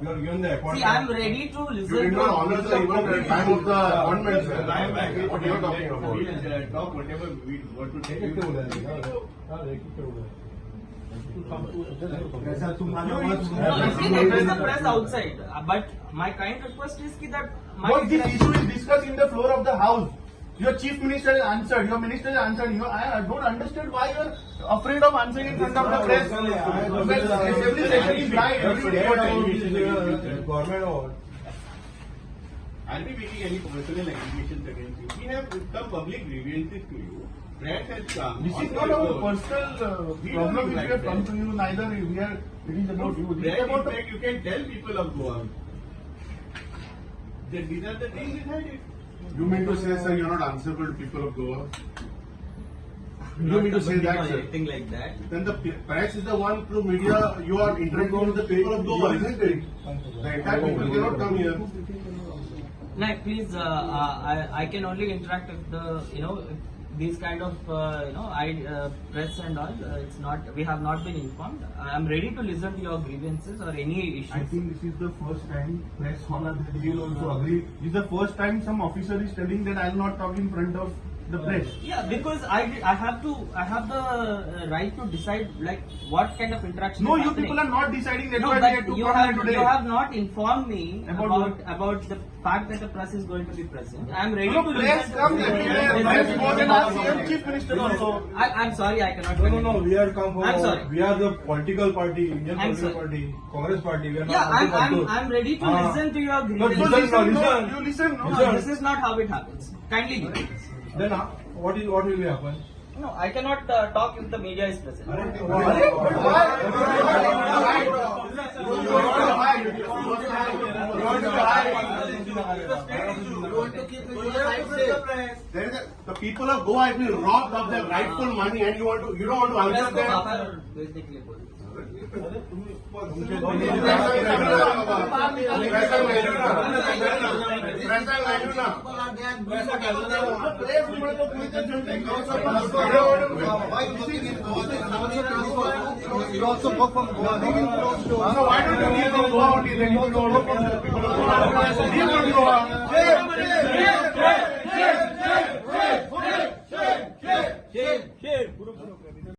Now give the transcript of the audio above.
You are given the appointment. See, I am ready to listen. You did not honor the even the time of the appointment, sir. What you are talking about? We will talk whatever we want to take. No, you can address the press outside. But my kind request is that But this issue is discussed in the floor of the house. Your chief minister has answered. Your minister has answered. I don't understand why you are afraid of answering in front of the press. Every session is live. Every Government or I'll be making any personal allegations against you. We have some public grievances to you. Press has come. This is not our personal problem which we have come to you. Neither we are. It is about you. This is about the. You can tell people of Goa that these are the things behind it. You mean to say, sir, you are not answerable to people of Goa? You mean to say that, sir? anything like that. Then the press is the one through media you are interacting with the people of Goa, isn't it? The entire people cannot come here. No, please. I can only interact with the these kind of press and all. It's not. We have not been informed. I am ready to listen to your grievances or any issues. I think this is the first time press honor that you will also agree. This is the first time some officer is telling that I will not talk in front of the press. Yeah, because I have the right to decide like what kind of interaction. No, is you happening. people are not deciding. That's No, why we had but to you come have here today. you have not informed me About about the fact that the press is going to be present. I am ready No, to press listen. comes everywhere. Press more than our CM chief minister also. I'm sorry, I cannot. No. We are come from. I'm sorry. We are the political party, Indian I'm political sorry. party, Congress party. We are Yeah, not. I'm ready to listen to your No, grievances. you listen. No. No, this is not how it happens. Kindly give me. Then what will happen? No, I cannot talk if the media is present. The people of Goa have been robbed of their rightful money, and you don't want to answer them. You also go from Goa. So why don't you leave from Goa only? Then you will go from the people of Goa. Leave from Goa.